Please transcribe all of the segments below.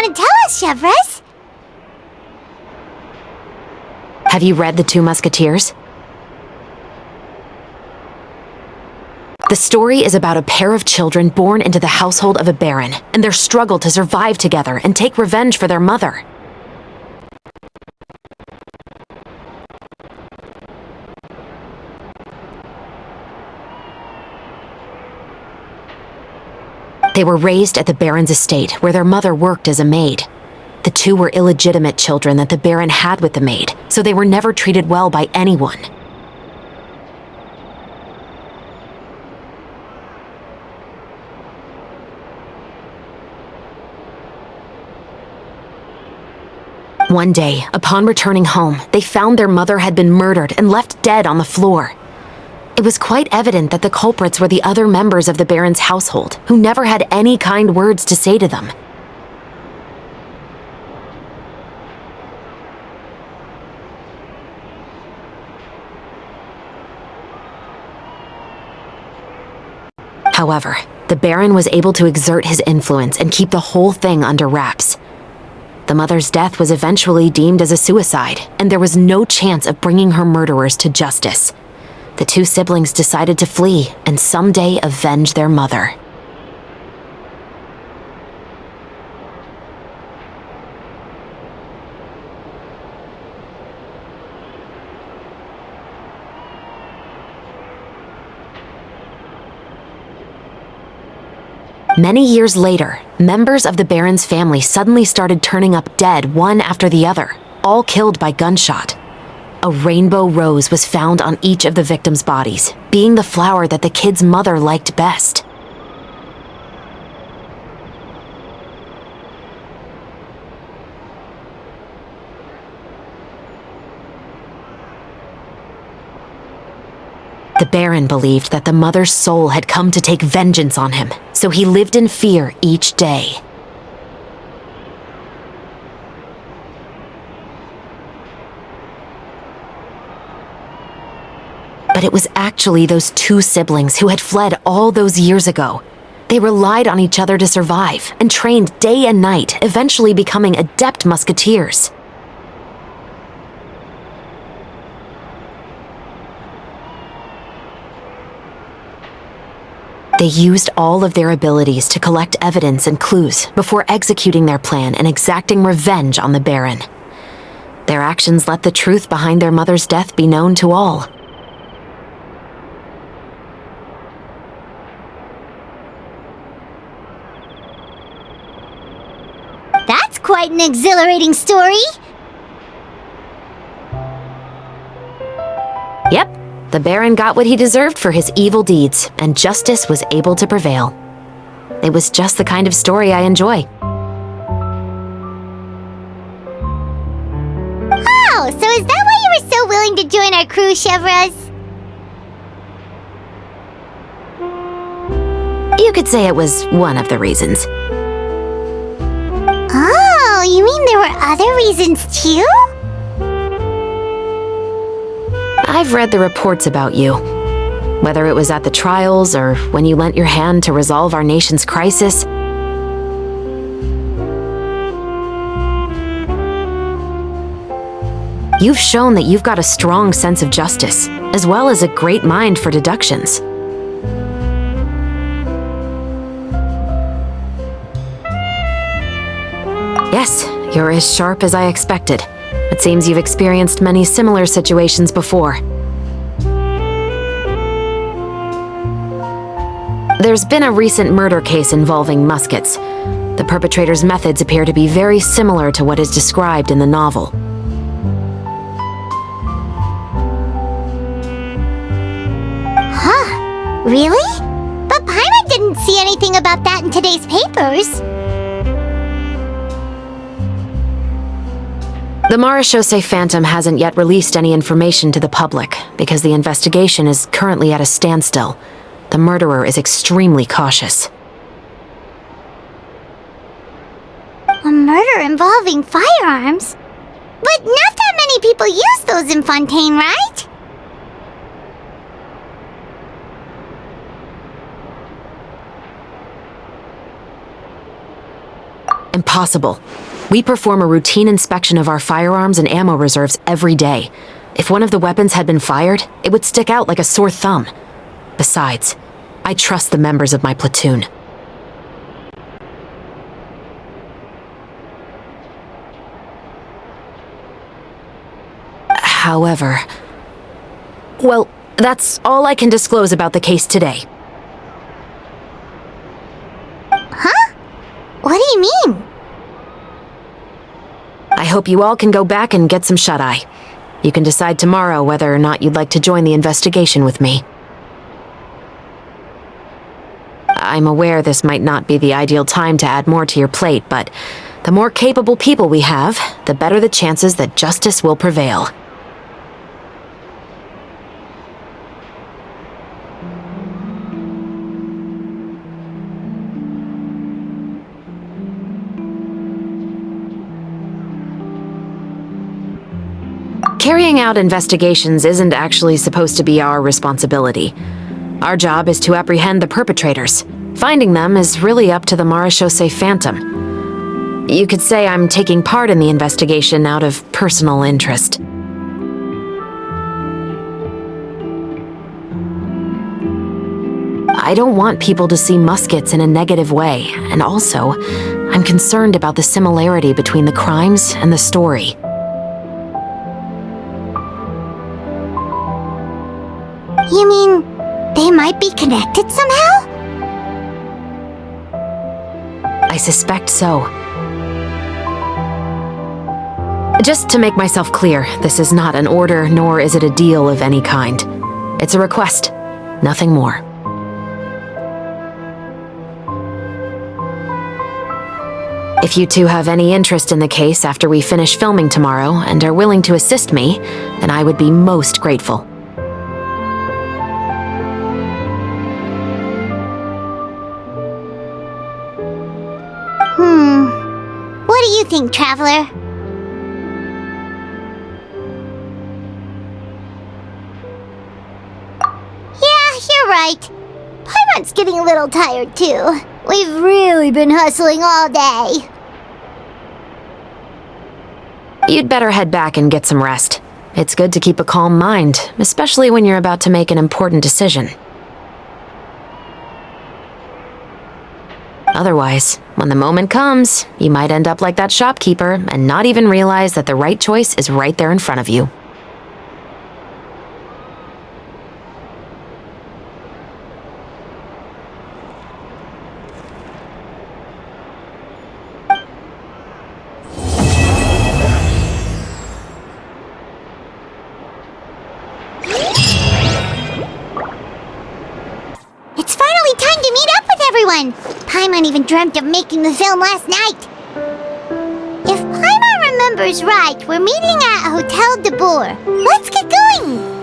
want to tell us, Chevres? Have you read The Two Musketeers? The story is about a pair of children born into the household of a baron and their struggle to survive together and take revenge for their mother. They were raised at the baron's estate, where their mother worked as a maid. The two were illegitimate children that the baron had with the maid, so they were never treated well by anyone. One day, upon returning home, they found their mother had been murdered and left dead on the floor. It was quite evident that the culprits were the other members of the baron's household, who never had any kind words to say to them. However, the baron was able to exert his influence and keep the whole thing under wraps. The mother's death was eventually deemed as a suicide, and there was no chance of bringing her murderers to justice. The two siblings decided to flee and someday avenge their mother. Many years later, members of the baron's family suddenly started turning up dead one after the other, all killed by gunshot. A rainbow rose was found on each of the victims' bodies, being the flower that the kid's mother liked best. The baron believed that the mother's soul had come to take vengeance on him, so he lived in fear each day. But it was actually those two siblings who had fled all those years ago. They relied on each other to survive and trained day and night, eventually becoming adept musketeers. They used all of their abilities to collect evidence and clues before executing their plan and exacting revenge on the baron. Their actions let the truth behind their mother's death be known to all. That's quite an exhilarating story. Yep, the baron got what he deserved for his evil deeds, and justice was able to prevail. It was just the kind of story I enjoy. Oh, so is that why you were so willing to join our crew, Chevres? You could say it was one of the reasons. Oh, you mean there were other reasons too? I've read the reports about you. Whether it was at the trials or when you lent your hand to resolve our nation's crisis. You've shown that you've got a strong sense of justice, as well as a great mind for deductions. Yes, you're as sharp as I expected. It seems you've experienced many similar situations before. There's been a recent murder case involving muskets. The perpetrator's methods appear to be very similar to what is described in the novel. Huh? Really? But Paimon didn't see anything about that in today's papers. The Marechaussee Phantom hasn't yet released any information to the public because the investigation is currently at a standstill. The murderer is extremely cautious. A murder involving firearms? But not that many people use those in Fontaine, right? Impossible. We perform a routine inspection of our firearms and ammo reserves every day. If one of the weapons had been fired, it would stick out like a sore thumb. Besides, I trust the members of my platoon. However... Well, that's all I can disclose about the case today. Huh? What do you mean? I hope you all can go back and get some shut-eye. You can decide tomorrow whether or not you'd like to join the investigation with me. I'm aware this might not be the ideal time to add more to your plate, but the more capable people we have, the better the chances that justice will prevail. Carrying out investigations isn't actually supposed to be our responsibility. Our job is to apprehend the perpetrators. Finding them is really up to the Marechaussee Phantom. You could say I'm taking part in the investigation out of personal interest. I don't want people to see muskets in a negative way, and also, I'm concerned about the similarity between the crimes and the story. You mean they might be connected somehow? I suspect so. Just to make myself clear, this is not an order, nor is it a deal of any kind. It's a request, nothing more. If you two have any interest in the case after we finish filming tomorrow and are willing to assist me, then I would be most grateful. What do you think, Traveler? Yeah, you're right. Paimon's getting a little tired, too. We've really been hustling all day. You'd better head back and get some rest. It's good to keep a calm mind, especially when you're about to make an important decision. Otherwise, when the moment comes, you might end up like that shopkeeper and not even realize that the right choice is right there in front of you. It's finally time to meet up with everyone! Paimon even dreamt of making the film last night. If Paimon remembers right, we're meeting at Hotel de Boer. Let's get going!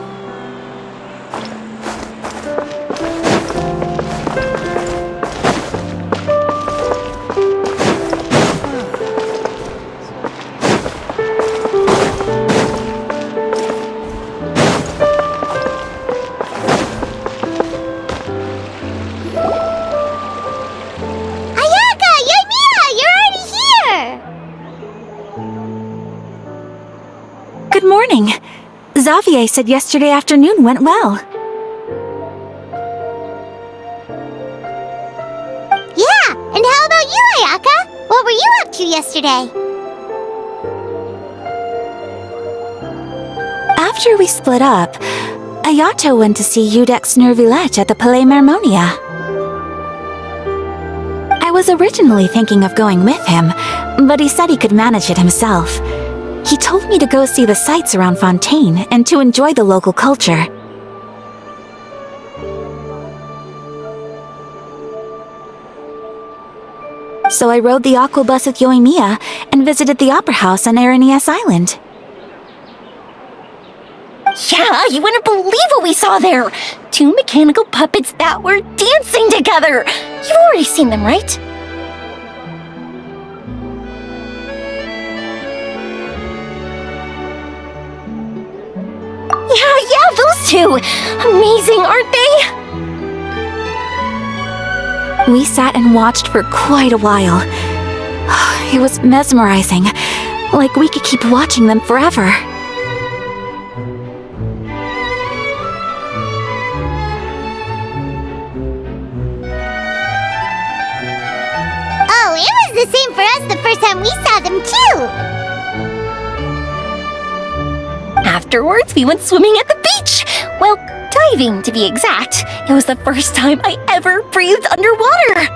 Good morning. Xavier said yesterday afternoon went well. Yeah, and how about you, Ayaka? What were you up to yesterday? After we split up, Ayato went to see Udex Nervillette at the Palais Marmonia. I was originally thinking of going with him, but he said he could manage it himself. He told me to go see the sights around Fontaine and to enjoy the local culture. So I rode the aqua bus with Yoimiya and visited the opera house on Aranias Island. Yeah, you wouldn't believe what we saw there! 2 mechanical puppets that were dancing together! You've already seen them, right? Yeah, those two! Amazing, aren't they? We sat and watched for quite a while. It was mesmerizing, like we could keep watching them forever. Oh, it was the same for us the first time we saw them too! Afterwards, we went swimming at the beach! Well, diving to be exact. It was the first time I ever breathed underwater!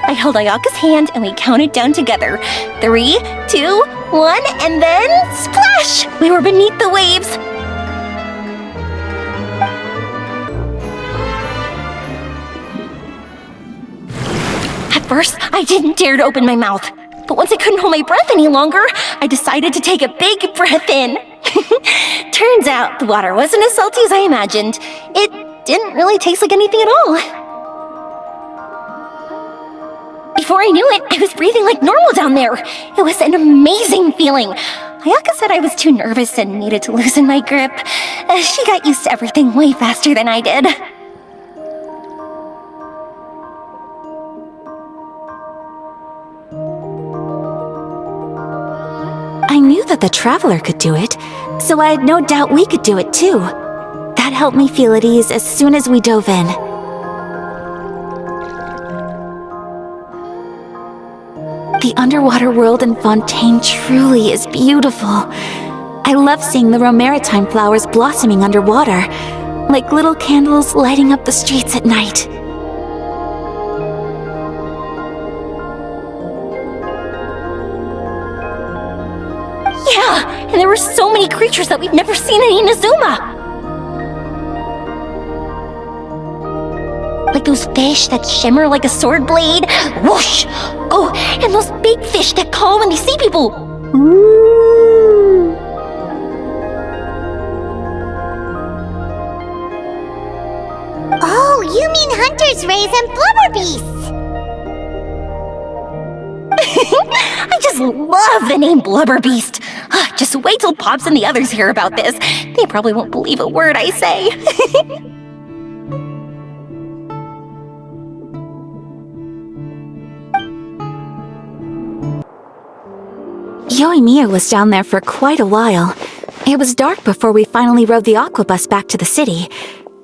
I held Ayaka's hand and we counted down together. 3, 2, 1, and then splash! We were beneath the waves. At first, I didn't dare to open my mouth. But once I couldn't hold my breath any longer, I decided to take a big breath in. Turns out the water wasn't as salty as I imagined. It didn't really taste like anything at all. Before I knew it, I was breathing like normal down there. It was an amazing feeling. Ayaka said I was too nervous and needed to loosen my grip. She got used to everything way faster than I did. I knew that the Traveler could do it, so I had no doubt we could do it too. That helped me feel at ease as soon as we dove in. The underwater world in Fontaine truly is beautiful. I love seeing the romaritime flowers blossoming underwater, like little candles lighting up the streets at night. Yeah, and there were so many creatures that we've never seen in Inazuma. Like those fish that shimmer like a sword blade. Whoosh! Oh, and those big fish that call when they see people. Ooh. Oh, you mean Hunter's Rays and Blubber Beasts! I just love the name Blubber Beast. Just wait till Pops and the others hear about this. They probably won't believe a word I say. Yoimiya was down there for quite a while. It was dark before we finally rode the aquabus back to the city.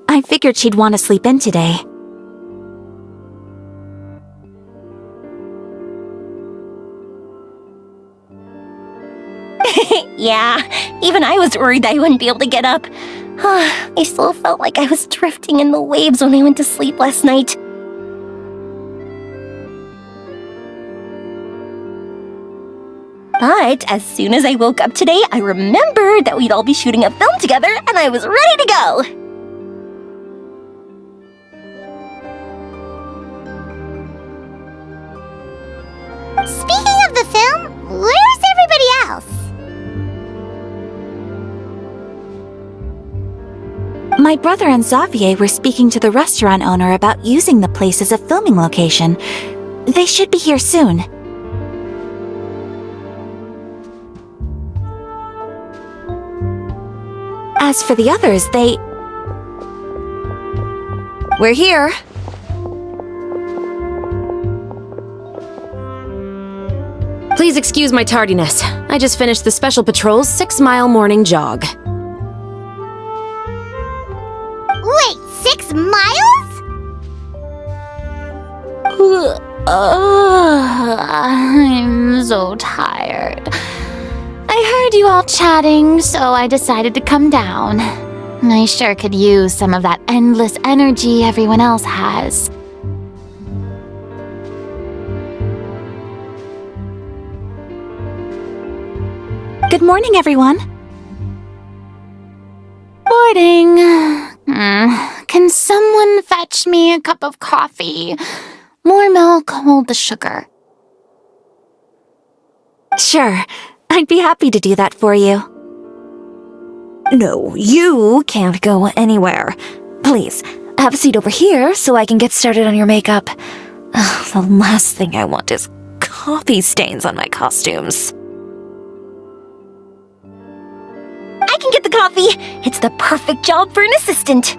I figured she'd want to sleep in today. Yeah, even I was worried I wouldn't be able to get up. I still felt like I was drifting in the waves when I went to sleep last night. But as soon as I woke up today, I remembered that we'd all be shooting a film together, and I was ready to go! Speaking of the film, where's everybody else? My brother and Xavier were speaking to the restaurant owner about using the place as a filming location. They should be here soon. As for the others, We're here. Please excuse my tardiness. I just finished the Special Patrol's 6-mile morning jog. Wait, 6 miles? I'm so tired. I heard you all chatting, so I decided to come down. I sure could use some of that endless energy everyone else has. Good morning, everyone. Morning. Can someone fetch me a cup of coffee? More milk, hold the sugar. Sure, I'd be happy to do that for you. No, you can't go anywhere. Please, have a seat over here so I can get started on your makeup. The last thing I want is coffee stains on my costumes. I can get the coffee! It's the perfect job for an assistant!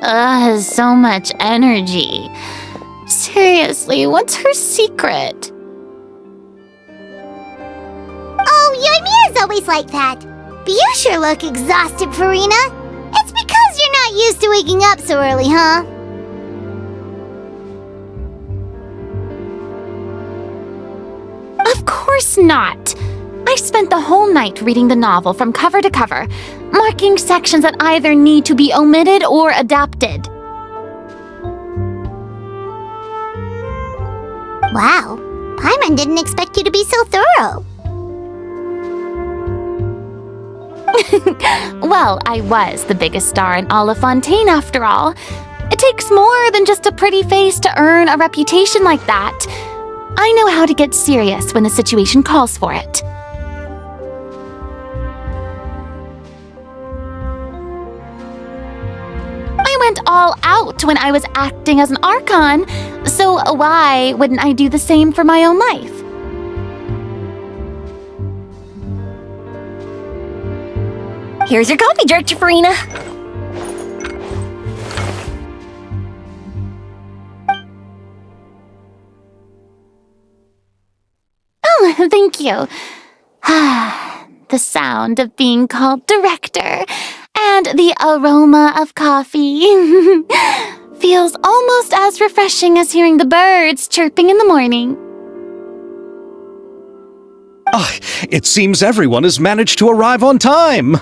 has so much energy. Seriously, what's her secret? Oh, Yoimiya's always like that. But you sure look exhausted, Farina. It's because you're not used to waking up so early, huh? Of course not. I spent the whole night reading the novel from cover to cover, marking sections that either need to be omitted or adapted. Wow, Paimon didn't expect you to be so thorough. Well, I was the biggest star in all of Fontaine after all. It takes more than just a pretty face to earn a reputation like that. I know how to get serious when the situation calls for it. I went all out when I was acting as an Archon, so why wouldn't I do the same for my own life? Here's your coffee, Director Farina. Oh, thank you. The sound of being called director and the aroma of coffee feels almost as refreshing as hearing the birds chirping in the morning. It seems everyone has managed to arrive on time.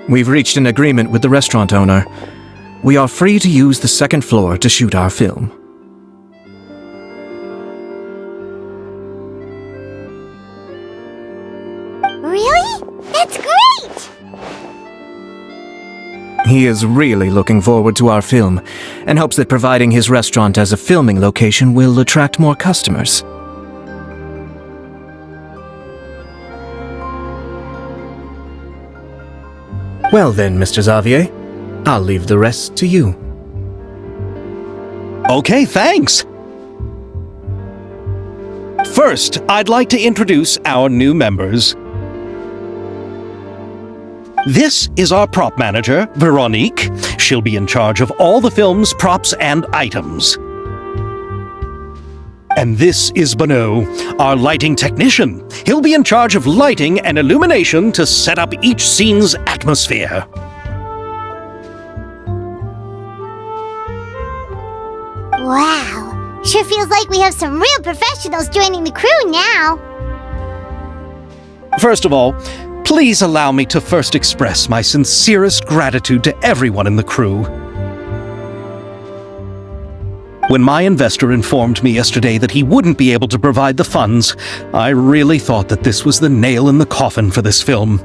We've reached an agreement with the restaurant owner. We are free to use the second floor to shoot our film. Really? That's great! He is really looking forward to our film and hopes that providing his restaurant as a filming location will attract more customers. Well then, Mr. Xavier, I'll leave the rest to you. Okay, thanks. First, I'd like to introduce our new members. This is our prop manager, Veronique. She'll be in charge of all the film's props and items. And this is Bono, our lighting technician. He'll be in charge of lighting and illumination to set up each scene's atmosphere. Wow, sure feels like we have some real professionals joining the crew now. First of all, please allow me to first express my sincerest gratitude to everyone in the crew. When my investor informed me yesterday that he wouldn't be able to provide the funds, I really thought that this was the nail in the coffin for this film.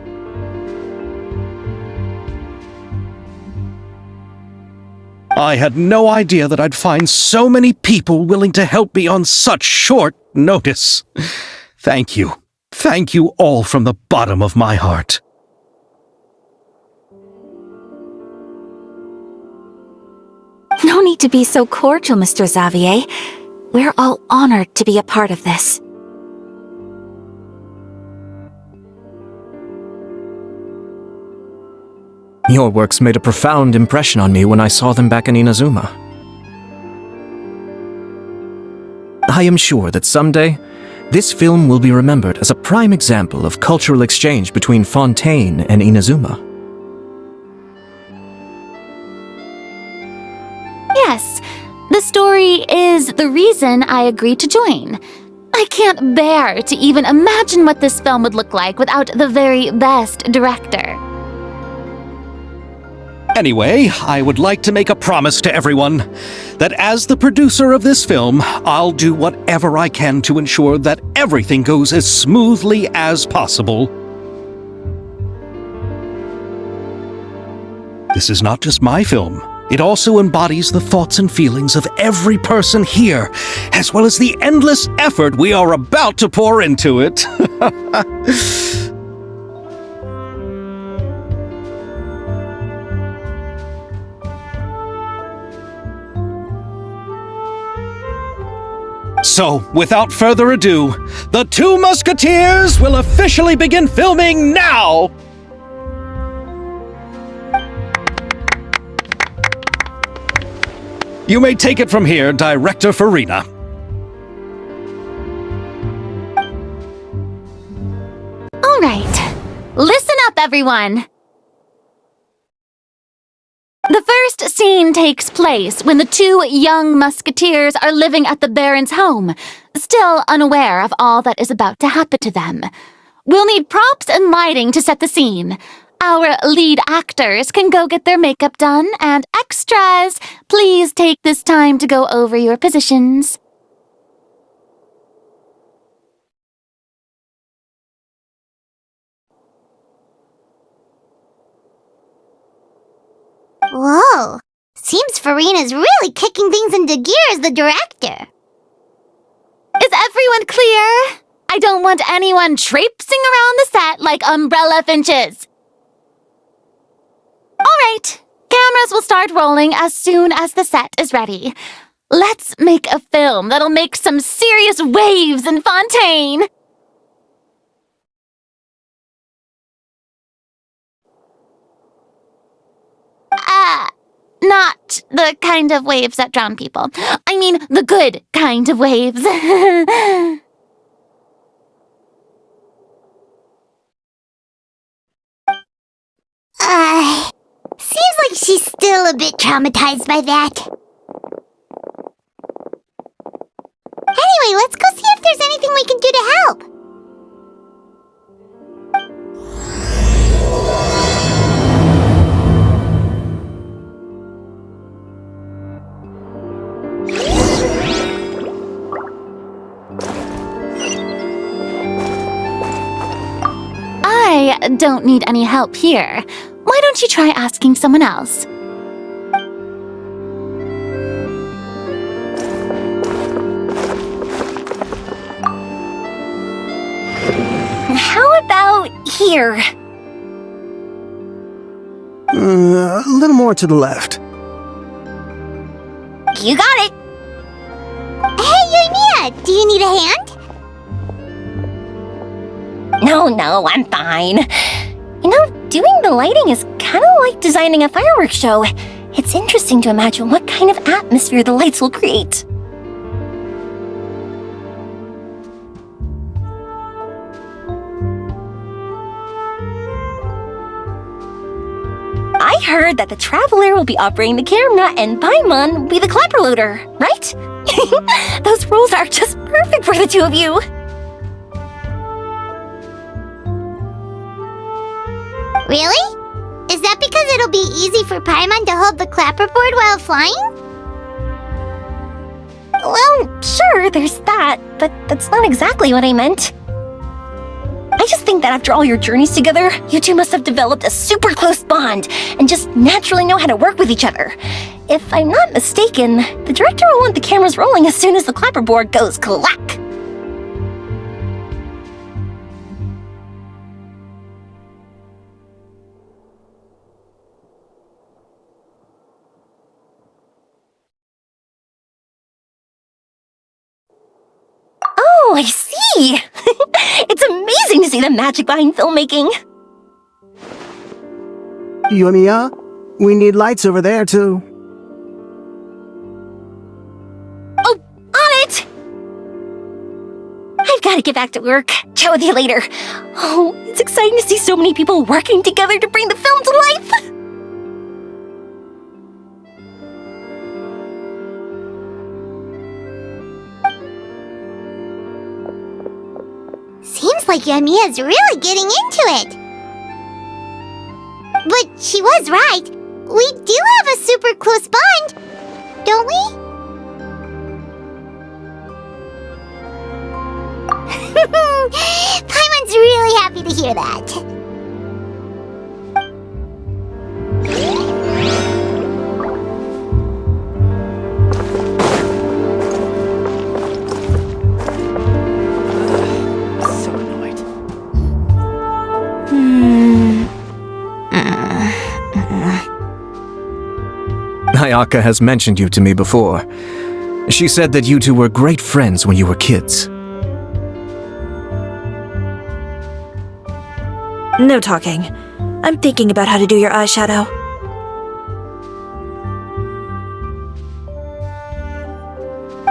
I had no idea that I'd find so many people willing to help me on such short notice. Thank you. Thank you all from the bottom of my heart. No need to be so cordial, Mr. Xavier. We're all honored to be a part of this. Your works made a profound impression on me when I saw them back in Inazuma. I am sure that someday, this film will be remembered as a prime example of cultural exchange between Fontaine and Inazuma. Yes, the story is the reason I agreed to join. I can't bear to even imagine what this film would look like without the very best director. Anyway, I would like to make a promise to everyone that as the producer of this film, I'll do whatever I can to ensure that everything goes as smoothly as possible. This is not just my film. It also embodies the thoughts and feelings of every person here, as well as the endless effort we are about to pour into it. So, without further ado, the Two Musketeers will officially begin filming now! You may take it from here, Director Farina. All right. Listen up, everyone. The first scene takes place when the two young musketeers are living at the Baron's home, still unaware of all that is about to happen to them. We'll need props and lighting to set the scene. Our lead actors can go get their makeup done, and extras, please take this time to go over your positions. Whoa! Seems Farina's really kicking things into gear as the director. Is everyone clear? I don't want anyone traipsing around the set like umbrella finches. All right, cameras will start rolling as soon as the set is ready. Let's make a film that'll make some serious waves in Fontaine. Not the kind of waves that drown people. I mean, the good kind of waves. Seems like she's still a bit traumatized by that. Anyway, let's go see if there's anything we can do to help. I don't need any help here. Why don't you try asking someone else? How about here? A little more to the left. You got it! Hey, Yoimiya, do you need a hand? No, I'm fine. You know, doing the lighting is kind of like designing a fireworks show. It's interesting to imagine what kind of atmosphere the lights will create. I heard that the Traveler will be operating the camera and Paimon will be the clapper loader, right? Those roles are just perfect for the two of you. Really? Is that because it'll be easy for Paimon to hold the clapperboard while flying? Well, sure, there's that, but that's not exactly what I meant. I just think that after all your journeys together, you two must have developed a super close bond and just naturally know how to work with each other. If I'm not mistaken, the director will want the cameras rolling as soon as the clapperboard goes clack. Oh, I see! It's amazing to see the magic behind filmmaking! Yoimiya, we need lights over there, too. Oh, on it! I've got to get back to work. Chat with you later. Oh, it's exciting to see so many people working together to bring the film to life! Seems like Yoimiya's really getting into it. But she was right. We do have a super close bond, don't we? Paimon's really happy to hear that. Ayaka has mentioned you to me before. She said that you two were great friends when you were kids. No talking. I'm thinking about how to do your eyeshadow.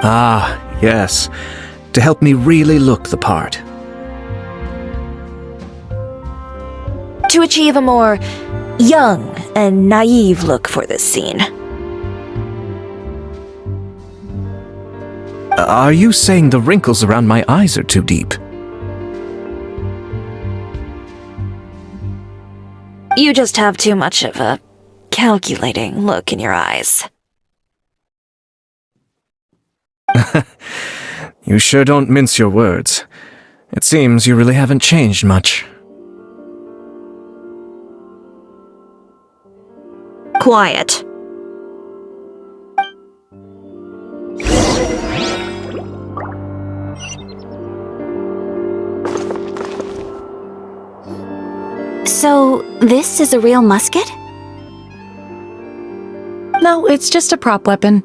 Ah, yes. To help me really look the part. To achieve a more young and naive look for this scene. Are you saying the wrinkles around my eyes are too deep? You just have too much of a calculating look in your eyes. You sure don't mince your words. It seems you really haven't changed much. Quiet. So, this is a real musket? No, it's just a prop weapon.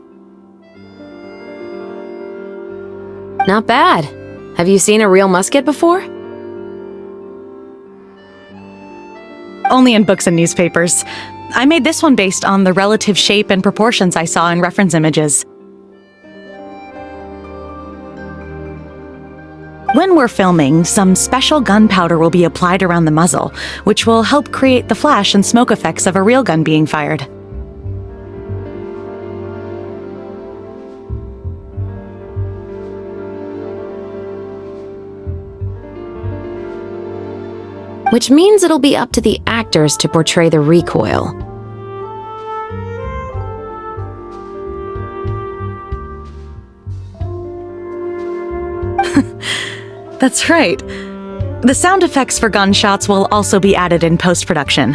Not bad. Have you seen a real musket before? Only in books and newspapers. I made this one based on the relative shape and proportions I saw in reference images. When we're filming, some special gunpowder will be applied around the muzzle, which will help create the flash and smoke effects of a real gun being fired. Which means it'll be up to the actors to portray the recoil. That's right. The sound effects for gunshots will also be added in post-production.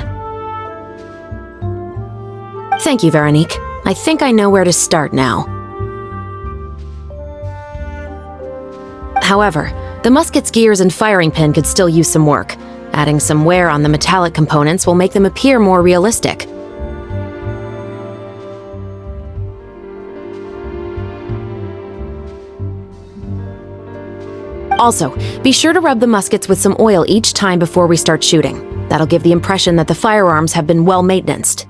Thank you, Veronique. I think I know where to start now. However, the musket's gears and firing pin could still use some work. Adding some wear on the metallic components will make them appear more realistic. Also, be sure to rub the muskets with some oil each time before we start shooting. That'll give the impression that the firearms have been well maintenanced.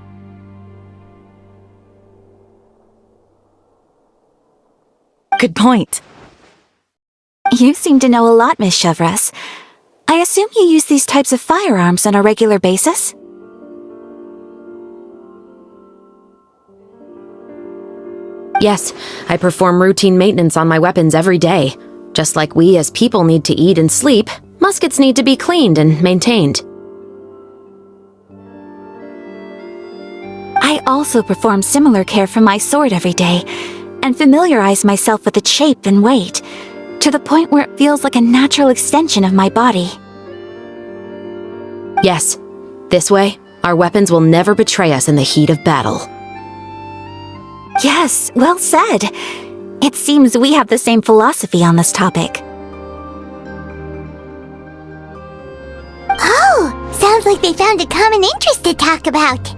Good point. You seem to know a lot, Miss Chevres. I assume you use these types of firearms on a regular basis? Yes, I perform routine maintenance on my weapons every day. Just like we as people need to eat and sleep, muskets need to be cleaned and maintained. I also perform similar care for my sword every day, and familiarize myself with its shape and weight, to the point where it feels like a natural extension of my body. Yes, this way, our weapons will never betray us in the heat of battle. Yes, well said. It seems we have the same philosophy on this topic. Oh, sounds like they found a common interest to talk about.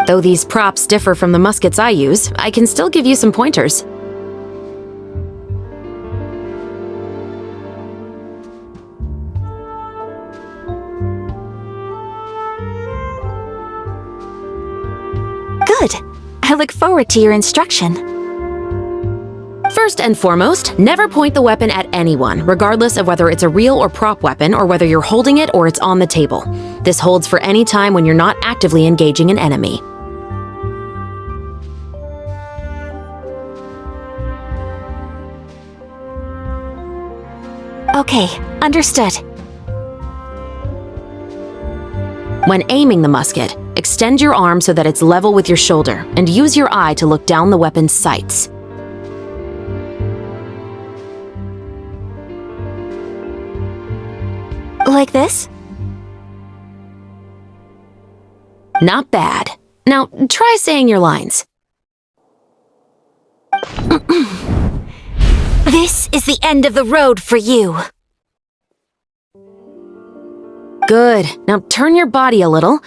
Though these props differ from the muskets I use, I can still give you some pointers. Good. I look forward to your instruction. First and foremost, never point the weapon at anyone, regardless of whether it's a real or prop weapon or whether you're holding it or it's on the table. This holds for any time when you're not actively engaging an enemy. Okay, understood. When aiming the musket, extend your arm so that it's level with your shoulder and use your eye to look down the weapon's sights. Like this? Not bad. Now, try saying your lines. This is the end of the road for you. Good. Now turn your body a little.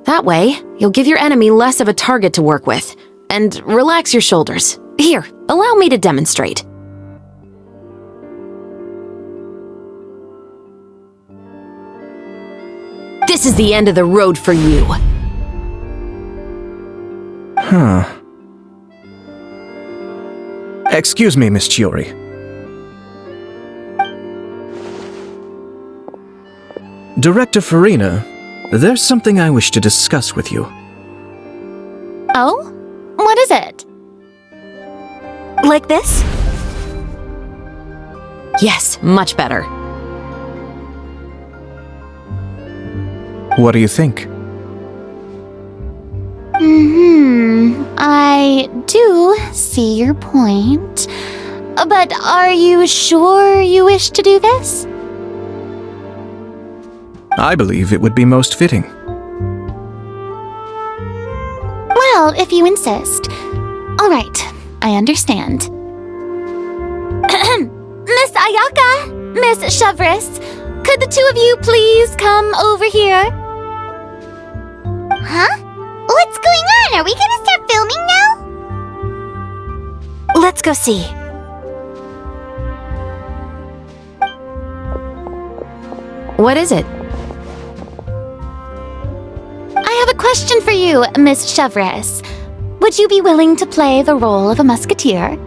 That way, you'll give your enemy less of a target to work with. And relax your shoulders. Here, allow me to demonstrate. This is the end of the road for you. Huh. Excuse me, Miss Chiori. Director Farina, there's something I wish to discuss with you. Oh? What is it? Like this? Yes, much better. What do you think? I do see your point. But are you sure you wish to do this? I believe it would be most fitting. Well, if you insist. All right, I understand. Miss Ayaka, Miss Chevris, could the two of you please come over here? Huh? What's going on? Are we gonna start filming now? Let's go see. What is it? I have a question for you, Miss Chevris. Would you be willing to play the role of a musketeer?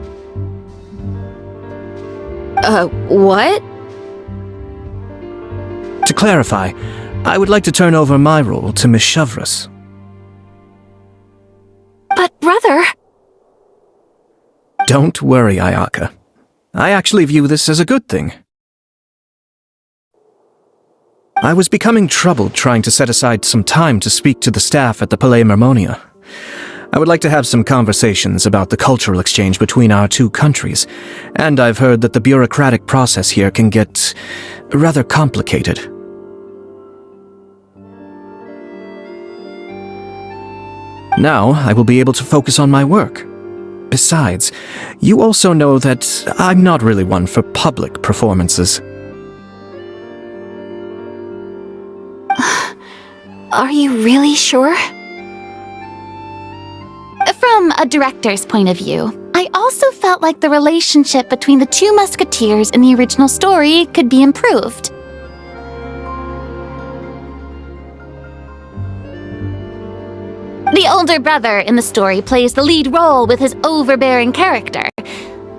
What? To clarify, I would like to turn over my role to Miss Chevris. But brother... Don't worry, Ayaka. I actually view this as a good thing. I was becoming troubled trying to set aside some time to speak to the staff at the Palais Mermonia. I would like to have some conversations about the cultural exchange between our two countries, and I've heard that the bureaucratic process here can get rather complicated. Now, I will be able to focus on my work. Besides, you also know that I'm not really one for public performances. Are you really sure? From a director's point of view, I also felt like the relationship between the two musketeers in the original story could be improved. The older brother in the story plays the lead role with his overbearing character,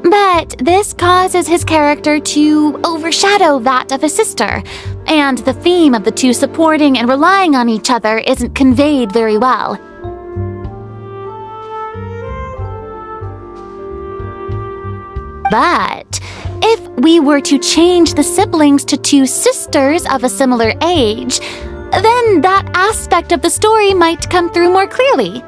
but this causes his character to overshadow that of his sister, and the theme of the two supporting and relying on each other isn't conveyed very well. But if we were to change the siblings to two sisters of a similar age, then that aspect of the story might come through more clearly.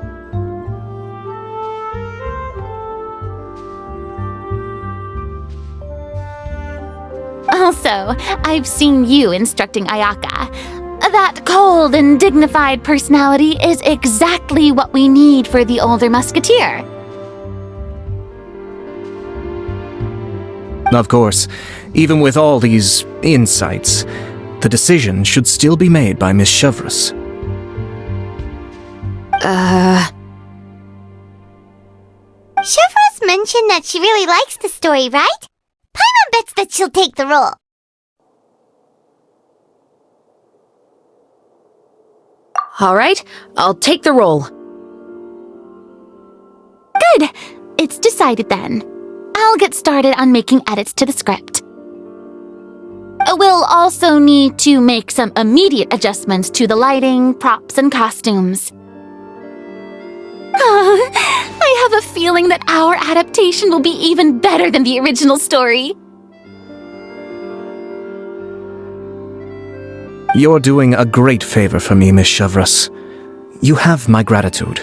Also, I've seen you instructing Ayaka. That cold and dignified personality is exactly what we need for the older musketeer. Of course, even with all these insights, the decision should still be made by Miss Chevris. Chevris mentioned that she really likes the story, right? Paimon bets that she'll take the role. All right, I'll take the role. Good! It's decided then. I'll get started on making edits to the script. We'll also need to make some immediate adjustments to the lighting, props, and costumes. I have a feeling that our adaptation will be even better than the original story. You're doing a great favor for me, Miss Chevris. You have my gratitude.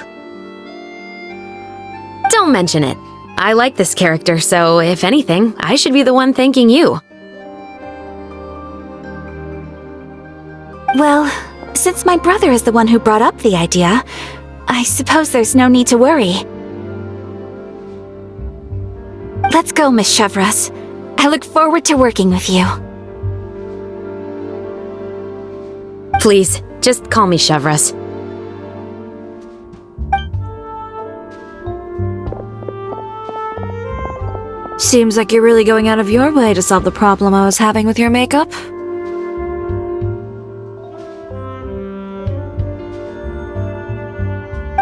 Don't mention it. I like this character, so if anything, I should be the one thanking you. Well, since my brother is the one who brought up the idea, I suppose there's no need to worry. Let's go, Miss Chevris. I look forward to working with you. Please, just call me Chevris. Seems like you're really going out of your way to solve the problem I was having with your makeup.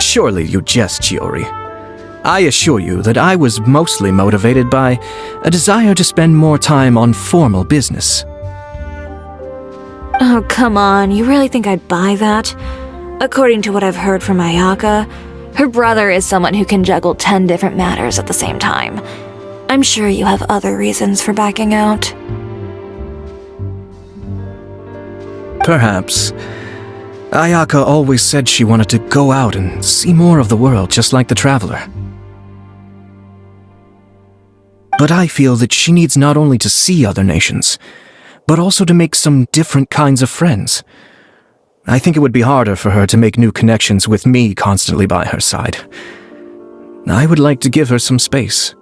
Surely you jest, Chiori. I assure you that I was mostly motivated by a desire to spend more time on formal business. Oh, come on, you really think I'd buy that? According to what I've heard from Ayaka, her brother is someone who can juggle 10 different matters at the same time. I'm sure you have other reasons for backing out. Perhaps. Ayaka always said she wanted to go out and see more of the world, just like the traveler. But I feel that she needs not only to see other nations, but also to make some different kinds of friends. I think it would be harder for her to make new connections with me constantly by her side. I would like to give her some space.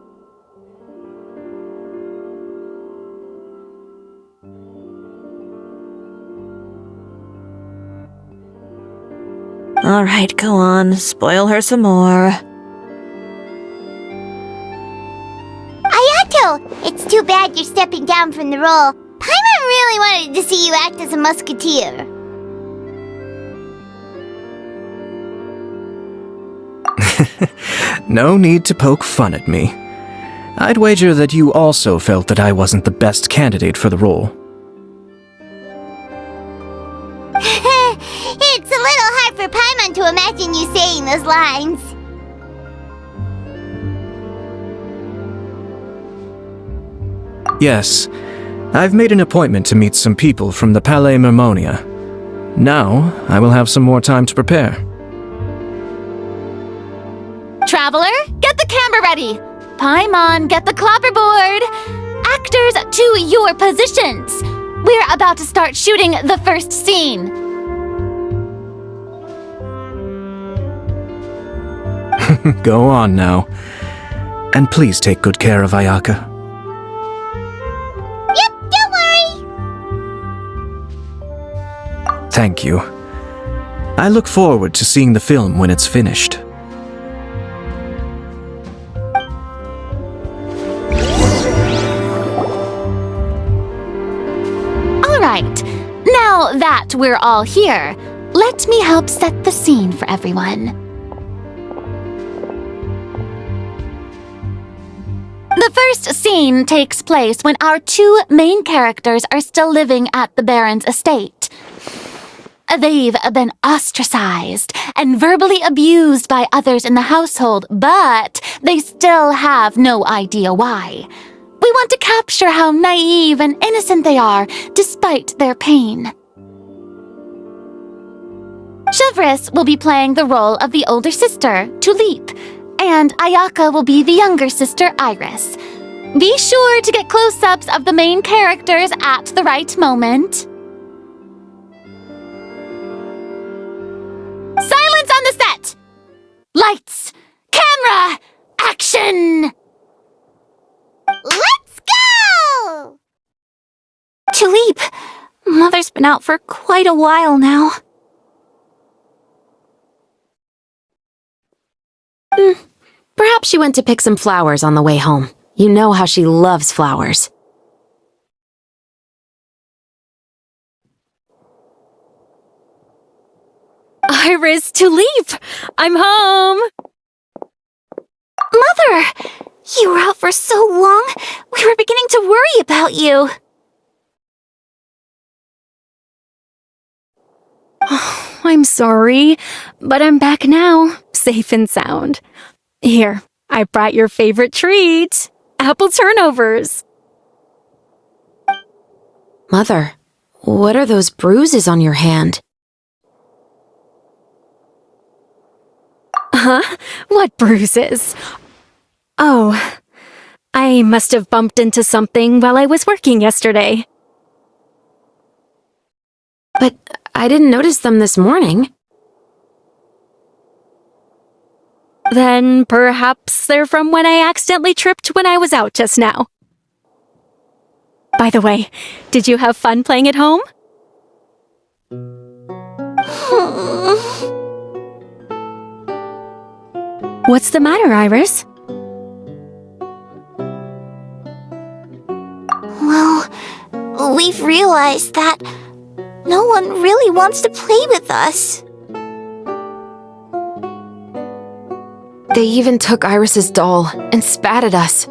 Alright, go on, spoil her some more. Ayato! It's too bad you're stepping down from the role. Paimon really wanted to see you act as a musketeer. No need to poke fun at me. I'd wager that you also felt that I wasn't the best candidate for the role. It's a little hard for Paimon to imagine you saying those lines. Yes, I've made an appointment to meet some people from the Palais Mermonia. Now, I will have some more time to prepare. Traveler, get the camera ready. Paimon, get the clapperboard. Actors, to your positions. We're about to start shooting the first scene. Go on now. And please take good care of Ayaka. Yep, don't worry. Thank you. I look forward to seeing the film when it's finished. Alright, now that we're all here, let me help set the scene for everyone. The first scene takes place when our two main characters are still living at the Baron's estate. They've been ostracized and verbally abused by others in the household, but they still have no idea why. We want to capture how naive and innocent they are despite their pain. Chevris will be playing the role of the older sister, Tulip, and Ayaka will be the younger sister, Iris. Be sure to get close-ups of the main characters at the right moment. Silence on the set! Lights! Camera! Action! Let's go! Tulip, Mother's been out for quite a while now. Perhaps she went to pick some flowers on the way home. You know how she loves flowers. Iris, Tulip! I'm home! Mother! You were out for so long, we were beginning to worry about you. I'm sorry, but I'm back now, safe and sound. Here, I brought your favorite treat, apple turnovers. Mother, what are those bruises on your hand? Huh? What bruises? Oh, I must have bumped into something while I was working yesterday. But I didn't notice them this morning. Then perhaps they're from when I accidentally tripped when I was out just now. By the way, did you have fun playing at home? What's the matter, Iris? we've realized that no one really wants to play with us. They even took Iris's doll and spat at us.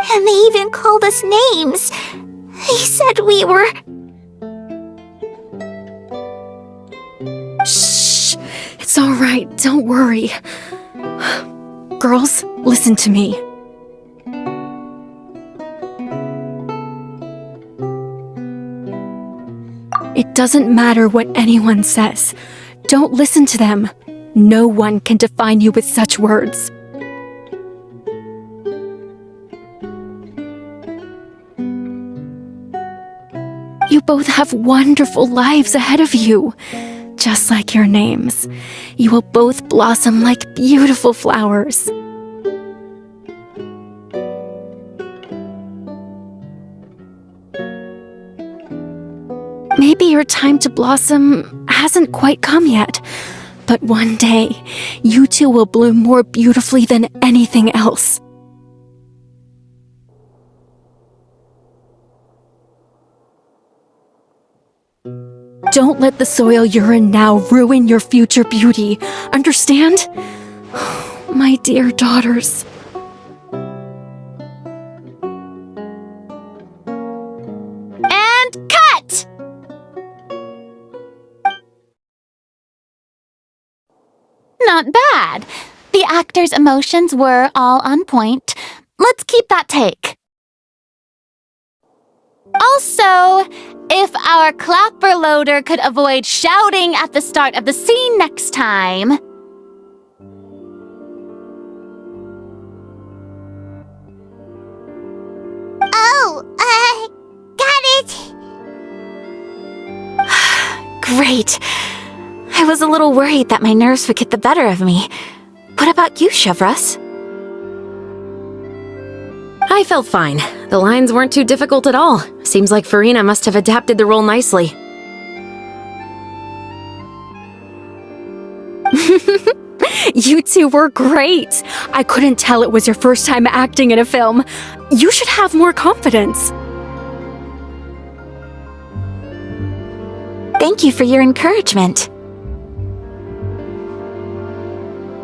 And they even called us names. They said we were... Shh! It's all right, don't worry. Girls, listen to me. It doesn't matter what anyone says. Don't listen to them. No one can define you with such words. You both have wonderful lives ahead of you. Just like your names. You will both blossom like beautiful flowers. Maybe your time to blossom hasn't quite come yet, but one day, you two will bloom more beautifully than anything else. Don't let the soil you're in now ruin your future beauty. Understand? My dear daughters. And cut! Not bad. The actors' emotions were all on point. Let's keep that take. Also, if our clapper loader could avoid shouting at the start of the scene next time. Oh, got it. Great. I was a little worried that my nerves would get the better of me. What about you, Chevros? I felt fine. The lines weren't too difficult at all. Seems like Farina must have adapted the role nicely. You two were great. I couldn't tell it was your first time acting in a film. You should have more confidence. Thank you for your encouragement.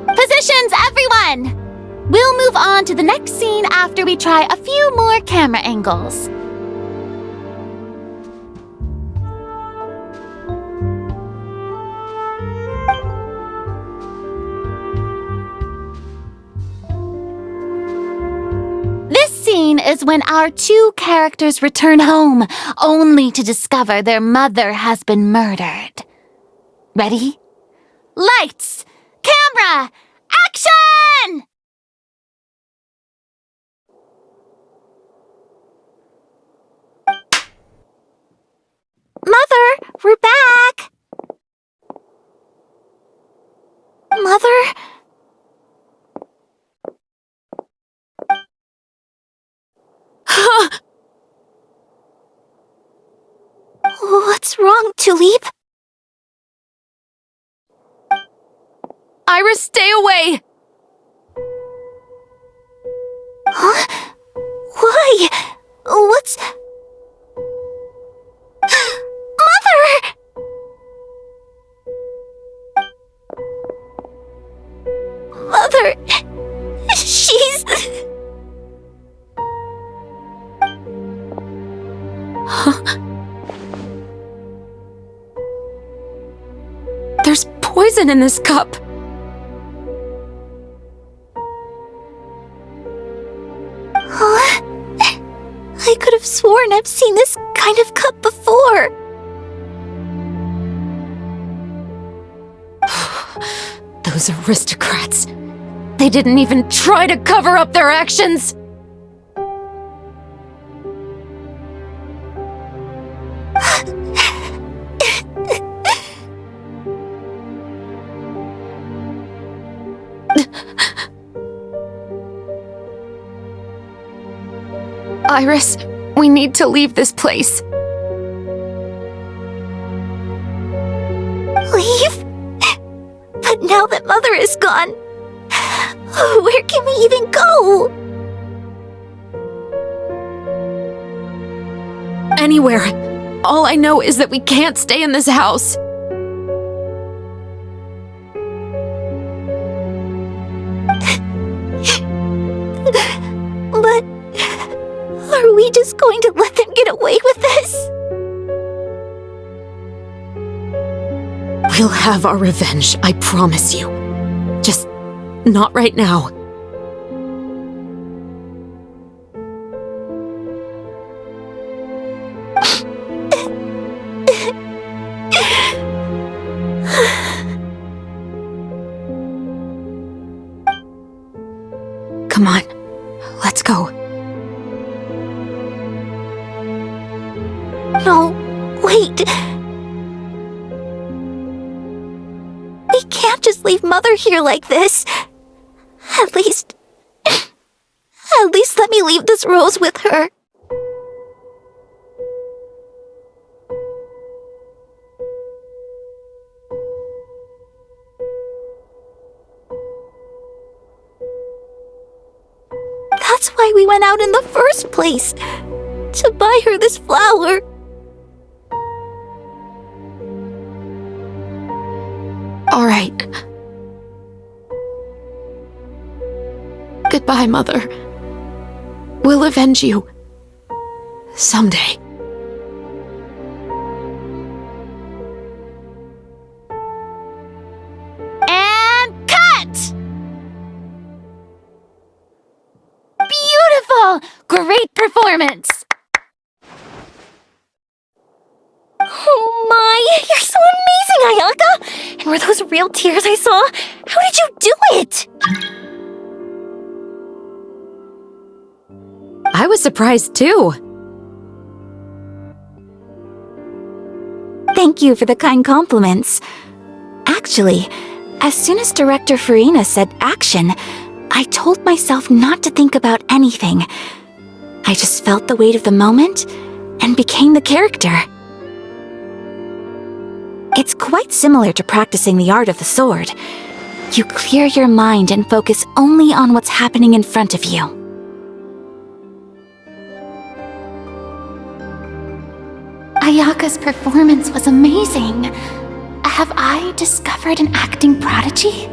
Positions, everyone! We'll move on to the next scene after we try a few more camera angles. This scene is when our two characters return home, only to discover their mother has been murdered. Ready? Lights! Camera! Action! Mother, we're back! Mother? What's wrong, Tulip? Iris, stay away! Huh? Why? What's... Mother! Mother... She's... There's poison in this cup. Huh? I could have sworn I've seen this kind of cup before. Those aristocrats. They didn't even try to cover up their actions. Iris, we need to leave this place. Leave? But now that Mother is gone, Where can we even go? Anywhere. All I know is that we can't stay in this house. But are we just going to let them get away with this? We'll have our revenge, I promise you. Just not right now. Come on, let's go. No, wait. We can't just leave Mother here like this. At least let me leave this rose with her. That's why we went out in the first place. To buy her this flower. All right. Goodbye, Mother. We'll avenge you. Someday. And cut! Beautiful! Great performance! Oh my, you're so amazing, Ayaka! And were those real tears I saw? How did you do it? I was surprised too. Thank you for the kind compliments. Actually, as soon as Director Farina said action, I told myself not to think about anything. I just felt the weight of the moment and became the character. It's quite similar to practicing the art of the sword. You clear your mind and focus only on what's happening in front of you. Ayaka's performance was amazing. Have I discovered an acting prodigy?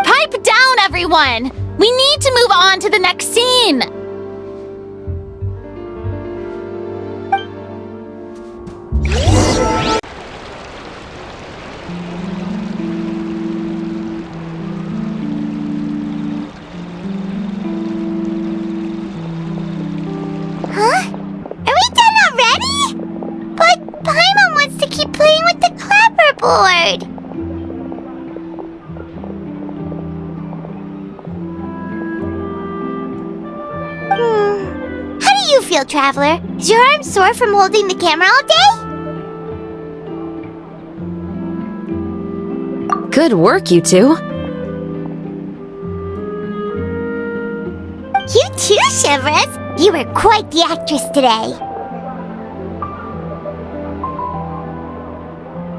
Pipe down, everyone! We need to move on to the next scene! Huh? Are we done already? But Paimon wants to keep playing with the clapperboard. How do you feel, Traveler? Is your arm sore from holding the camera all day? Good work, you two. You too, Shivers. You were quite the actress today.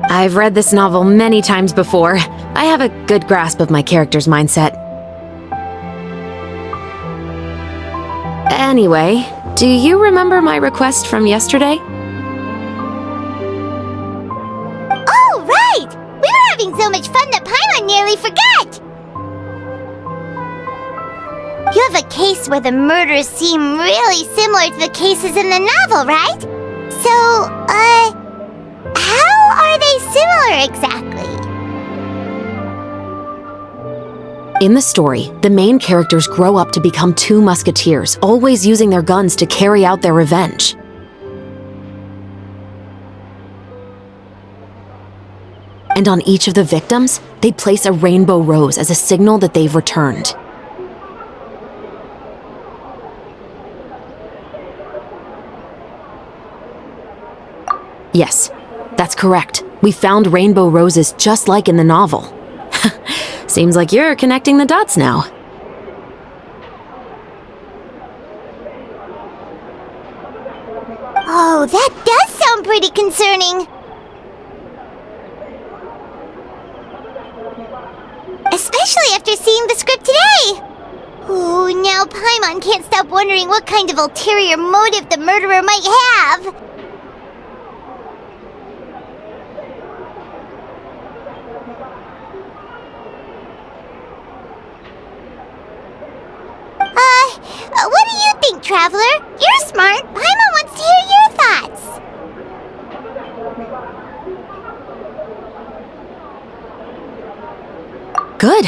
I've read this novel many times before. I have a good grasp of my character's mindset. Anyway, do you remember my request from yesterday? Oh, right! We were having so much fun that Paimon nearly forgot! You have a case where the murders seem really similar to the cases in the novel, right? So, how are they similar exactly? In the story, the main characters grow up to become two musketeers, always using their guns to carry out their revenge. And on each of the victims, they place a rainbow rose as a signal that they've returned. Yes, that's correct. We found rainbow roses just like in the novel. Seems like you're connecting the dots now. Oh, that does sound pretty concerning. Especially after seeing the script today! Ooh, now Paimon can't stop wondering what kind of ulterior motive the murderer might have! What do you think, Traveler? You're smart. Paimon wants to hear your thoughts. Good.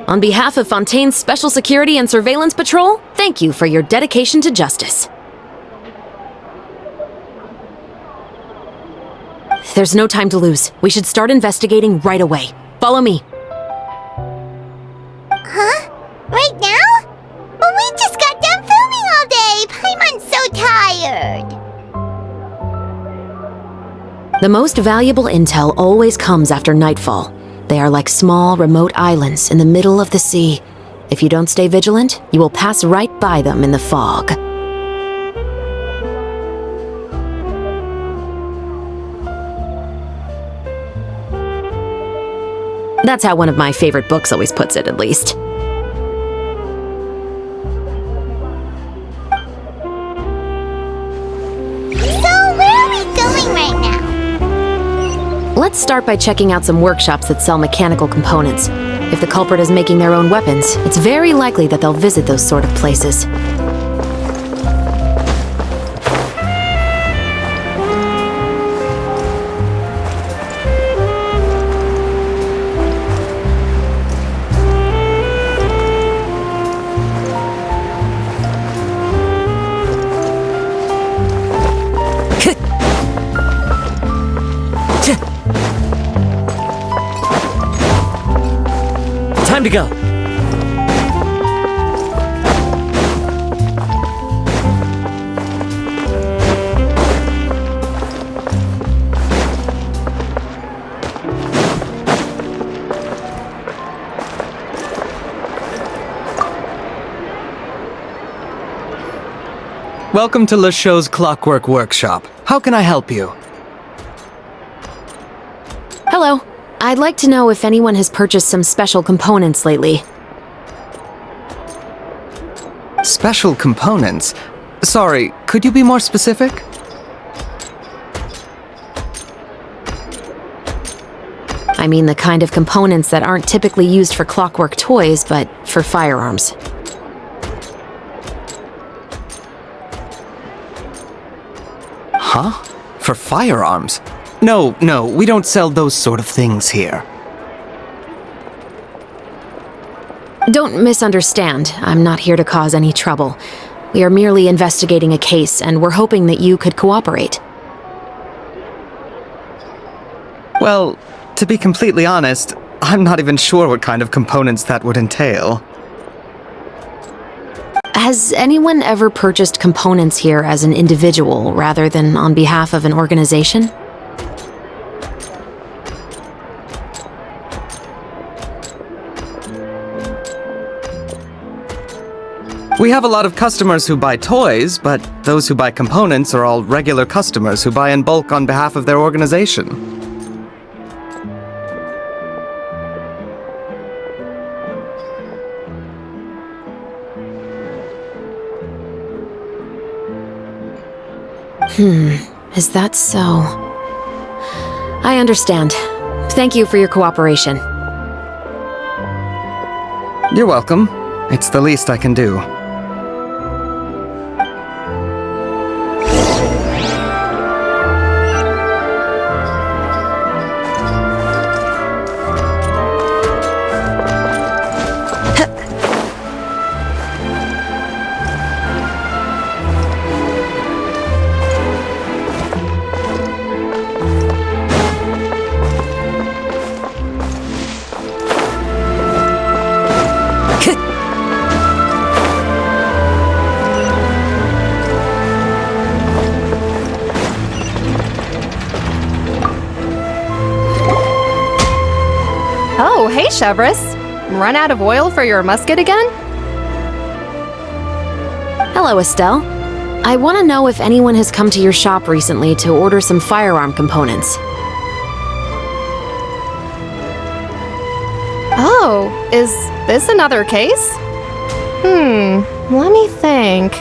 On behalf of Fontaine's Special Security and Surveillance Patrol, thank you for your dedication to justice. There's no time to lose. We should start investigating right away. Follow me. Huh? Right now? But we just got done filming all day! Paimon's so tired! The most valuable intel always comes after nightfall. They are like small, remote islands in the middle of the sea. If you don't stay vigilant, you will pass right by them in the fog. That's how one of my favorite books always puts it, at least. Let's start by checking out some workshops that sell mechanical components. If the culprit is making their own weapons, it's very likely that they'll visit those sort of places. Time to go. Welcome to LeChaux's Clockwork Workshop. How can I help you? Hello. I'd like to know if anyone has purchased some special components lately. Special components? Sorry, could you be more specific? I mean the kind of components that aren't typically used for clockwork toys, but for firearms. Huh? For firearms? No, we don't sell those sort of things here. Don't misunderstand. I'm not here to cause any trouble. We are merely investigating a case, and we're hoping that you could cooperate. Well, to be completely honest, I'm not even sure what kind of components that would entail. Has anyone ever purchased components here as an individual rather than on behalf of an organization? We have a lot of customers who buy toys, but those who buy components are all regular customers who buy in bulk on behalf of their organization. Is that so? I understand. Thank you for your cooperation. You're welcome. It's the least I can do. Oh, hey, Chevris. Run out of oil for your musket again? Hello, Estelle. I want to know if anyone has come to your shop recently to order some firearm components. Oh, Oh, is this another case? Let me think.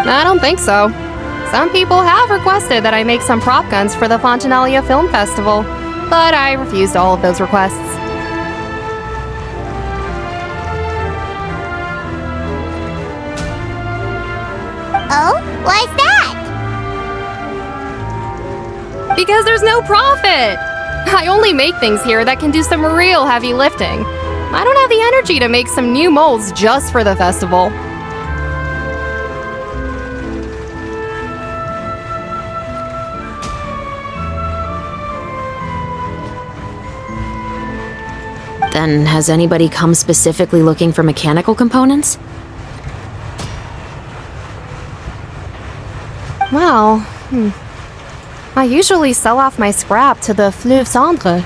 I don't think so. Some people have requested that I make some prop guns for the Fontaine Film Festival, but I refused all of those requests. Oh? Why's that? Because there's no profit! I only make things here that can do some real heavy lifting. I don't have the energy to make some new molds just for the festival. Then, has anybody come specifically looking for mechanical components? Well, I usually sell off my scrap to the Fleuve Cendre.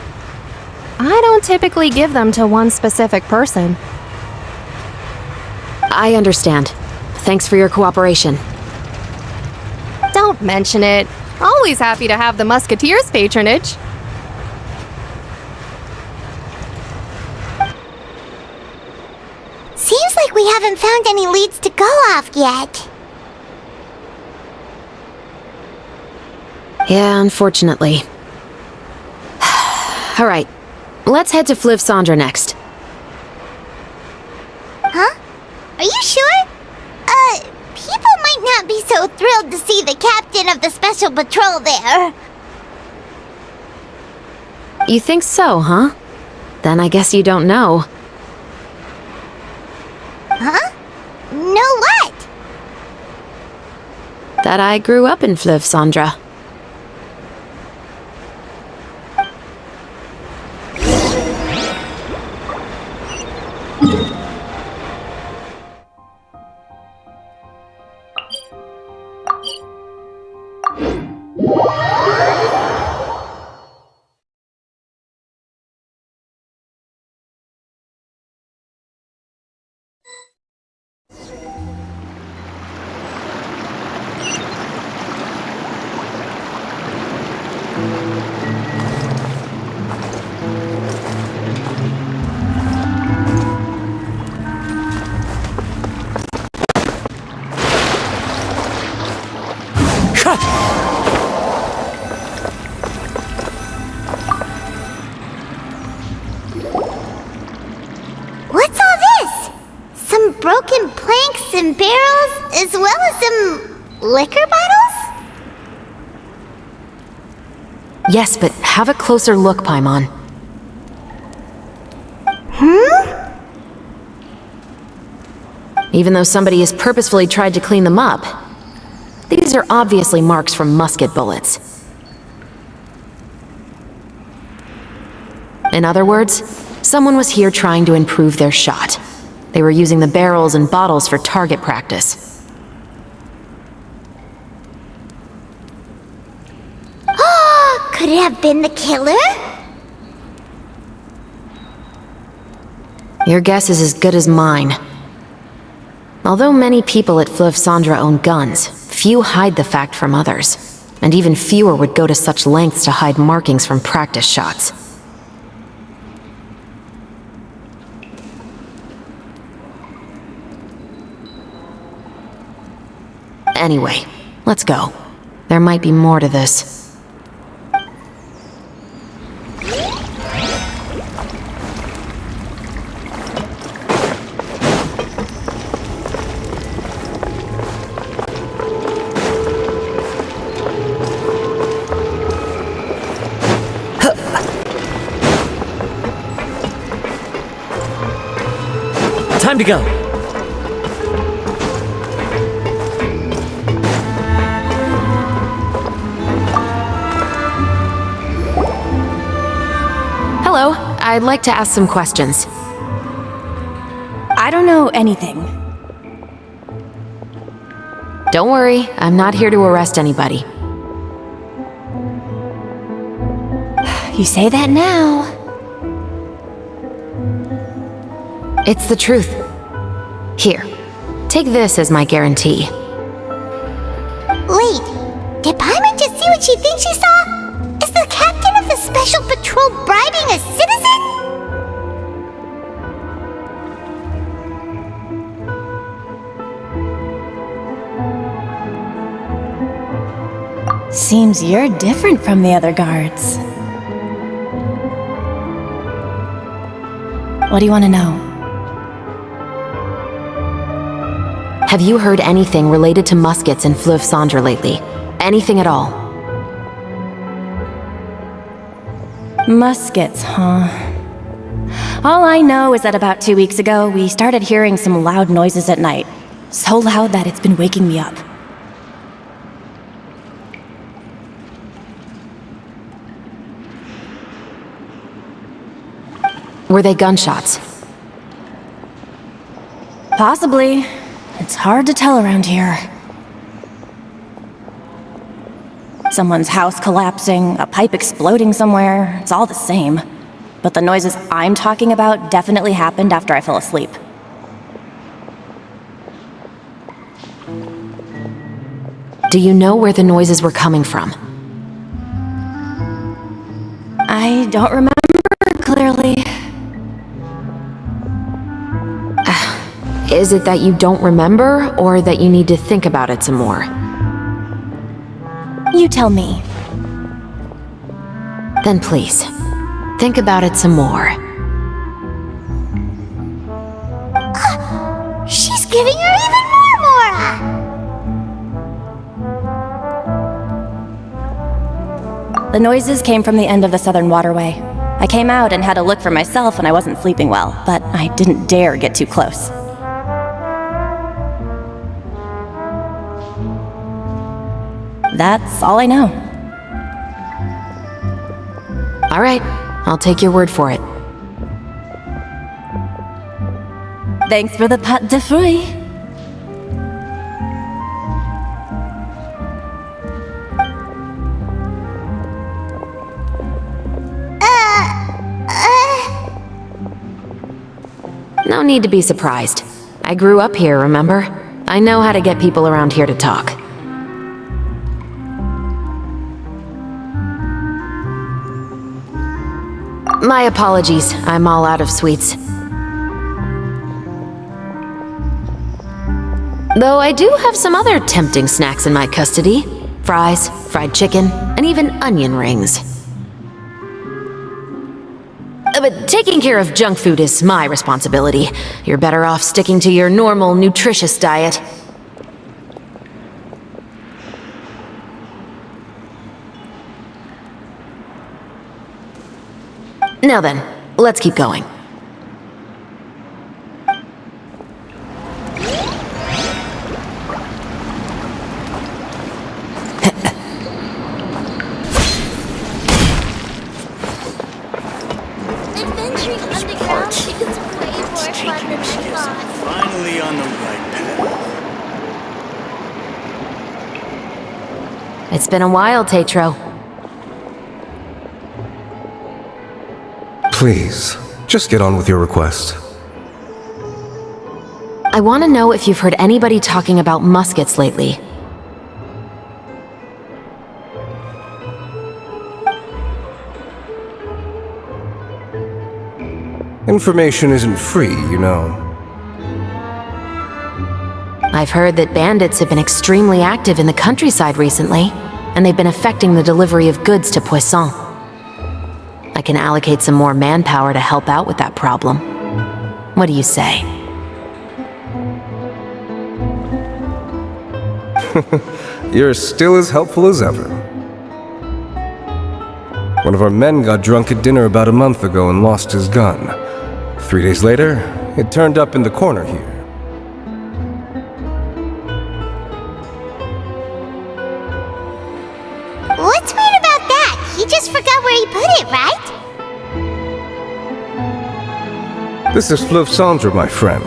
I don't typically give them to one specific person. I understand. Thanks for your cooperation. Don't mention it. Always happy to have the Musketeers' patronage. Seems like we haven't found any leads to go off yet. Yeah, unfortunately. Alright, let's head to Fleuve Cendre next. Huh? Are you sure? People might not be so thrilled to see the captain of the special patrol there. You think so, huh? Then I guess you don't know. Huh? Know what? That I grew up in Fleuve Cendre. What's all this? Some broken planks and barrels, as well as some liquor bottles? Yes, but have a closer look, Paimon. Even though somebody has purposefully tried to clean them up, these are obviously marks from musket bullets. In other words, someone was here trying to improve their shot. They were using the barrels and bottles for target practice. Could it have been the killer? Your guess is as good as mine. Although many people at Fleuve Cendre own guns, few hide the fact from others. And even fewer would go to such lengths to hide markings from practice shots. Anyway, let's go. There might be more to this. Time to go. Hello, I'd like to ask some questions. I don't know anything. Don't worry, I'm not here to arrest anybody. You say that now. It's the truth. Here, take this as my guarantee. Wait, did Paimon just see what she thinks she saw? Is the captain of the special special patrol bribing a citizen? Seems you're different from the other guards. What do you want to know? Have you heard anything related to muskets in Fleuve Cendre lately? Anything at all? Muskets, huh? All I know is that about 2 weeks ago, we started hearing some loud noises at night. So loud that it's been waking me up. Were they gunshots? Possibly. It's hard to tell around here. Someone's house collapsing, a pipe exploding somewhere, it's all the same. But the noises I'm talking about definitely happened after I fell asleep. Do you know where the noises were coming from? I don't remember clearly. Is it that you don't remember, or that you need to think about it some more? You tell me. Then please, think about it some more. She's giving her even more Mora! The noises came from the end of the Southern Waterway. I came out and had a look for myself when I wasn't sleeping well, but I didn't dare get too close. That's all I know. All right, I'll take your word for it. Thanks for the pâte de fruits. No need to be surprised. I grew up here, remember? I know how to get people around here to talk. My apologies, I'm all out of sweets. Though I do have some other tempting snacks in my custody. Fries, fried chicken, and even onion rings. But taking care of junk food is my responsibility. You're better off sticking to your normal, nutritious diet. Now then, let's keep going. Adventuring underground is way more fun than I thought. Finally on the right path. It's been a while, Tetro. Please, just get on with your request. I want to know if you've heard anybody talking about muskets lately. Information isn't free, you know. I've heard that bandits have been extremely active in the countryside recently, and they've been affecting the delivery of goods to Poisson. I can allocate some more manpower to help out with that problem. What do you say? You're still as helpful as ever. One of our men got drunk at dinner about a month ago and lost his gun. 3 days later, it turned up in the corner here. What's weird about that? He just forgot where he put it, right? This is Fleuve Cendre, my friend.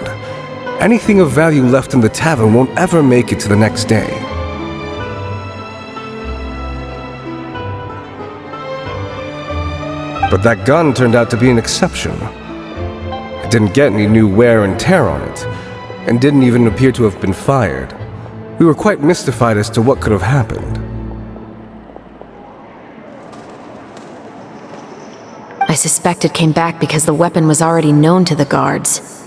Anything of value left in the tavern won't ever make it to the next day. But that gun turned out to be an exception. It didn't get any new wear and tear on it, and didn't even appear to have been fired. We were quite mystified as to what could have happened. I suspect it came back because the weapon was already known to the guards.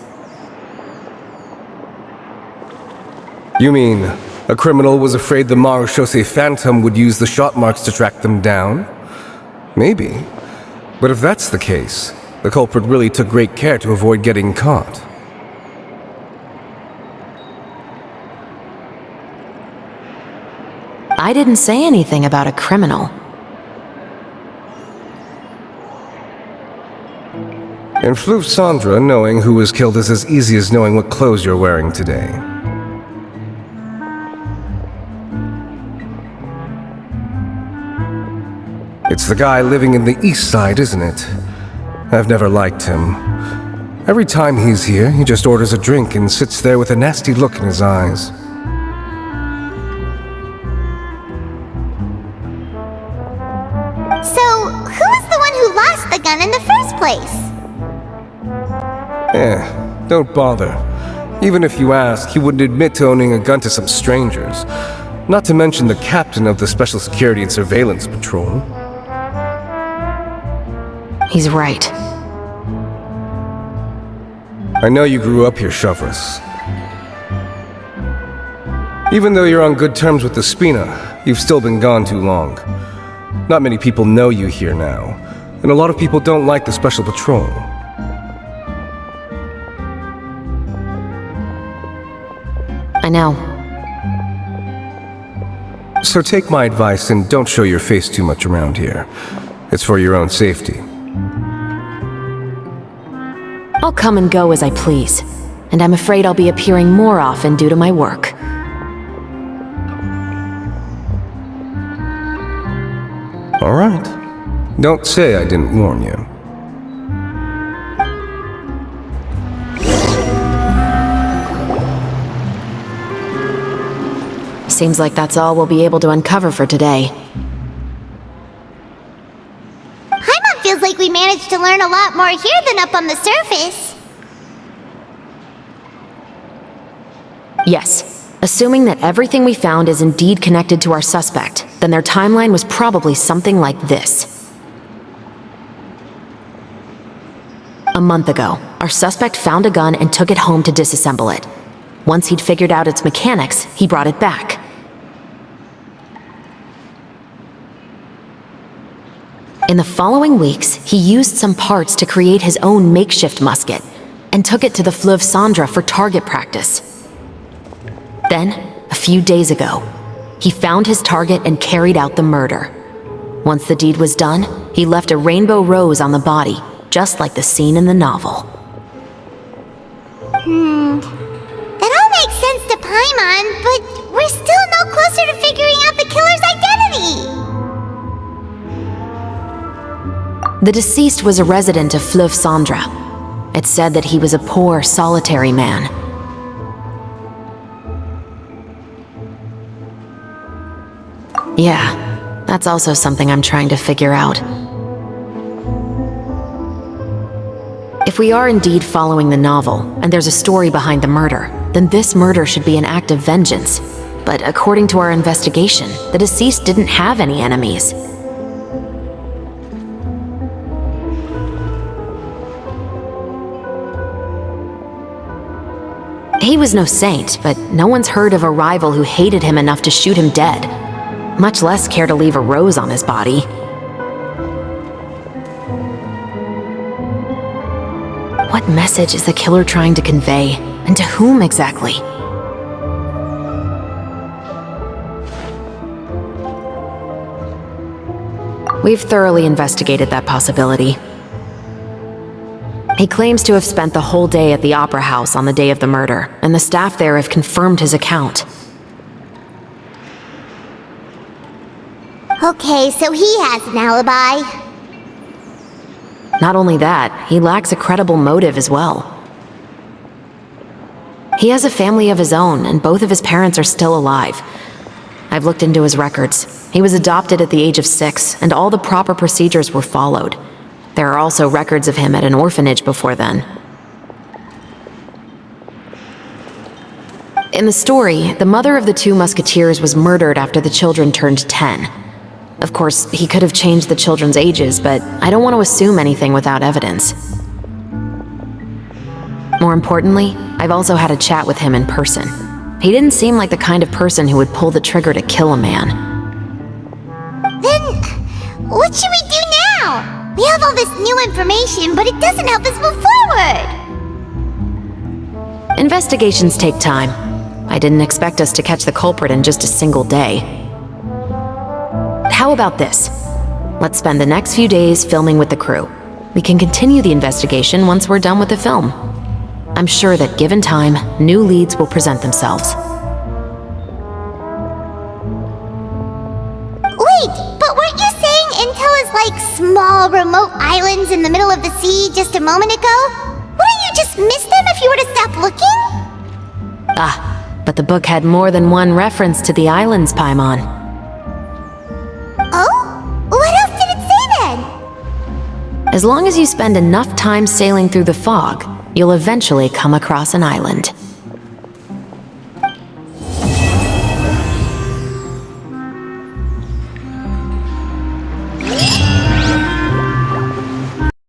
You mean, a criminal was afraid the Marechaussee Phantom would use the shot marks to track them down? Maybe. But if that's the case, the culprit really took great care to avoid getting caught. I didn't say anything about a criminal. In Fleuve Sandra, knowing who was killed is as easy as knowing what clothes you're wearing today. It's the guy living in the East Side, isn't it? I've never liked him. Every time he's here, he just orders a drink and sits there with a nasty look in his eyes. So, who was the one who lost the gun in the first place? Don't bother. Even if you ask, he wouldn't admit to owning a gun to some strangers. Not to mention the captain of the Special Security and Surveillance Patrol. He's right. I know you grew up here, Chevres. Even though you're on good terms with the Spina, you've still been gone too long. Not many people know you here now, and a lot of people don't like the Special Patrol. I know. So take my advice and don't show your face too much around here. It's for your own safety. I'll come and go as I please, and I'm afraid I'll be appearing more often due to my work. All right. Don't say I didn't warn you. Seems like that's all we'll be able to uncover for today. Paimon feels like we managed to learn a lot more here than up on the surface. Yes. Assuming that everything we found is indeed connected to our suspect, then their timeline was probably something like this. A month ago, our suspect found a gun and took it home to disassemble it. Once he'd figured out its mechanics, he brought it back. In the following weeks, he used some parts to create his own makeshift musket and took it to the Fleuve Sandra for target practice. Then, a few days ago, he found his target and carried out the murder. Once the deed was done, he left a rainbow rose on the body, just like the scene in the novel. That all makes sense to Paimon, but we're still no closer to figuring out the killer's identity! The deceased was a resident of Fleuve Sandra. It's said that he was a poor, solitary man. Yeah, that's also something I'm trying to figure out. If we are indeed following the novel, and there's a story behind the murder, then this murder should be an act of vengeance. But according to our investigation, the deceased didn't have any enemies. He was no saint, but no one's heard of a rival who hated him enough to shoot him dead, much less care to leave a rose on his body. What message is the killer trying to convey, and to whom exactly? We've thoroughly investigated that possibility. He claims to have spent the whole day at the Opera House on the day of the murder, and the staff there have confirmed his account. Okay, so he has an alibi. Not only that, he lacks a credible motive as well. He has a family of his own, and both of his parents are still alive. I've looked into his records. He was adopted at the age of 6, and all the proper procedures were followed. There are also records of him at an orphanage before then. In the story, the mother of the 2 musketeers was murdered after the children turned 10. Of course, he could have changed the children's ages, but I don't want to assume anything without evidence. More importantly, I've also had a chat with him in person. He didn't seem like the kind of person who would pull the trigger to kill a man. Then, what should we do now? We have all this new information, but it doesn't help us move forward. Investigations take time. I didn't expect us to catch the culprit in just a single day. How about this? Let's spend the next few days filming with the crew. We can continue the investigation once we're done with the film. I'm sure that given time, new leads will present themselves. Wait, but weren't you saying Intel is like small, remote islands in the middle of the sea just a moment ago? Wouldn't you just miss them if you were to stop looking? But the book had more than one reference to the islands, Paimon. Oh? What else did it say then? As long as you spend enough time sailing through the fog, you'll eventually come across an island.